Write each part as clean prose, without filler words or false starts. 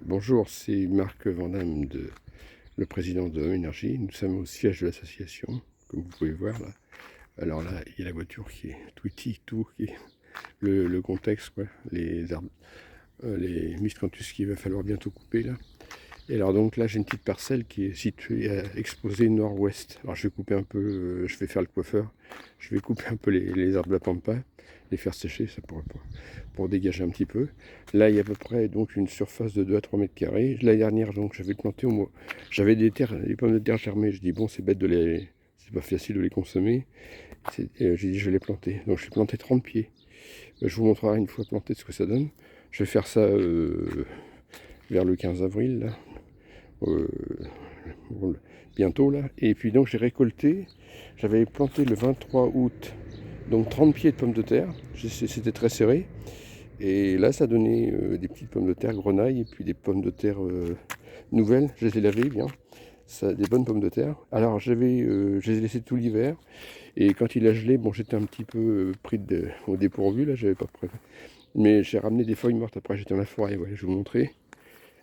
Bonjour, c'est Marc Vandamme, le président de Home Energy. Nous sommes au siège de l'association, comme vous pouvez voir là. Alors là, il y a la voiture qui est tweety, tout, qui est le contexte, quoi, les arbres, les miscanthus qu'il va falloir bientôt couper là. Et alors donc là, j'ai une petite parcelle qui est située à exposé nord-ouest. Alors je vais couper un peu, je vais faire le coiffeur. Je vais couper un peu les arbres de la pampa, les faire sécher, ça pourrait pas, pour dégager un petit peu. Là, il y a à peu près donc une surface de 2 à 3 mètres carrés. L'année dernière, donc j'avais planté au moins, j'avais des terres, des pommes de terre germées. Je dis bon, c'est bête de les, c'est pas facile de les consommer. J'ai dit je vais les planter. Donc j'ai planté 30 pieds. Je vous montrerai une fois planté ce que ça donne. Je vais faire ça vers le 15 avril là. Euh, Bientôt là. Et puis donc j'ai récolté, j'avais planté le 23 août, donc 30 pieds de pommes de terre, c'était très serré. Et là ça donnait des petites pommes de terre grenaille et puis des pommes de terre nouvelles, je les ai lavées bien, ça, des bonnes pommes de terre. Alors je les ai laissées tout l'hiver et quand il a gelé, bon j'étais un petit peu pris au dépourvu là, j'avais pas prévu. Mais j'ai ramené des feuilles mortes après, j'étais dans la forêt, ouais, je vais vous montrer.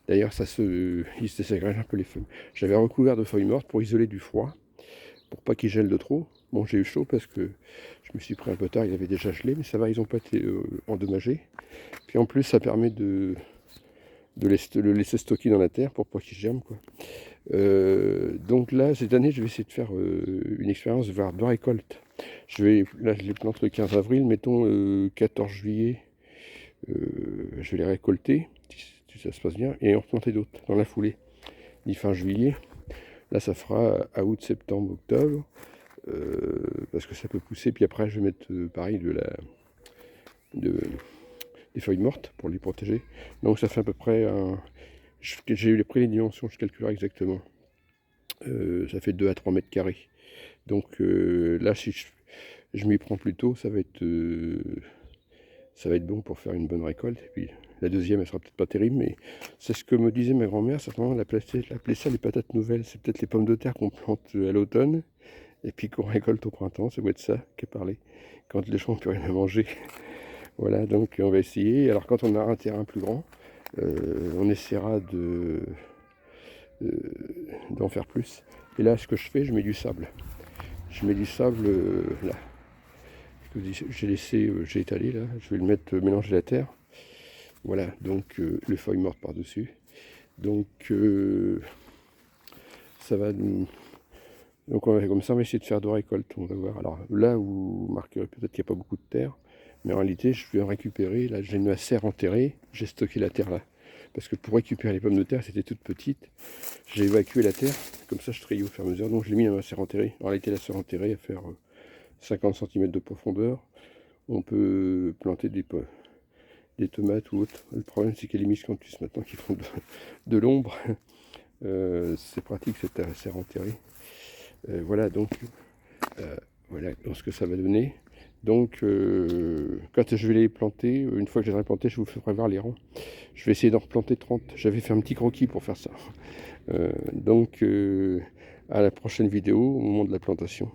D'ailleurs, il s'agrège un peu les feuilles. J'avais recouvert de feuilles mortes pour isoler du froid, pour pas qu'il gèle de trop. Bon, j'ai eu chaud parce que je me suis pris un peu tard, il avait déjà gelé, mais ça va, ils n'ont pas été endommagés. Puis en plus, ça permet de le laisser stocker dans la terre pour pas qu'il germe, quoi. Donc là, cette année, je vais essayer de faire une expérience vers deux récoltes. Là, je les plante le 15 avril, mettons 14 juillet, je vais les récolter, si ça se passe bien, et en replanter d'autres dans la foulée. Ni fin juillet. Là, ça fera à août, septembre, octobre, parce que ça peut pousser. Puis après, je vais mettre pareil de- des feuilles mortes pour les protéger. Donc ça fait à peu près j'ai eu pris les dimensions, je calculerai exactement. Ça fait 2 à 3 mètres carrés. Donc là, si je m'y prends plus tôt, ça va être bon pour faire une bonne récolte. Et puis la deuxième, elle sera peut-être pas terrible, mais c'est ce que me disait ma grand-mère. Certainement, elle appelait ça les patates nouvelles. C'est peut-être les pommes de terre qu'on plante à l'automne et puis qu'on récolte au printemps. Ça doit être ça qu'elle parlait. Quand les gens n'ont plus rien à manger. Voilà, donc on va essayer. Alors quand on aura un terrain plus grand, on essaiera d'en faire plus. Et là, ce que je fais, je mets du sable. Je mets du sable là. J'ai étalé là. Je vais le mettre mélanger la terre. Voilà, donc les feuilles mortes par-dessus. Donc ça va nous... Donc comme ça, on va essayer de faire 2 récoltes, on va voir. Alors là, vous marquerez peut-être qu'il n'y a pas beaucoup de terre, mais en réalité, je vais en récupérer. Là, j'ai ma serre enterrée, j'ai stocké la terre là. Parce que pour récupérer les pommes de terre, c'était toute petite. J'ai évacué la terre, comme ça je trie au fur et à mesure. Donc je l'ai mis dans ma serre enterrée. En réalité, la serre enterrée, à faire 50 cm de profondeur. On peut planter des tomates ou autres. Le problème, c'est qu'il y a les miscanthus maintenant qui font de l'ombre. C'est pratique cette serre enterrée. Voilà donc voilà ce que ça va donner. Donc quand je vais les planter, une fois que je les aurai plantés, je vous ferai voir les rangs. Je vais essayer d'en replanter 30. J'avais fait un petit croquis pour faire ça. Donc à la prochaine vidéo au moment de la plantation.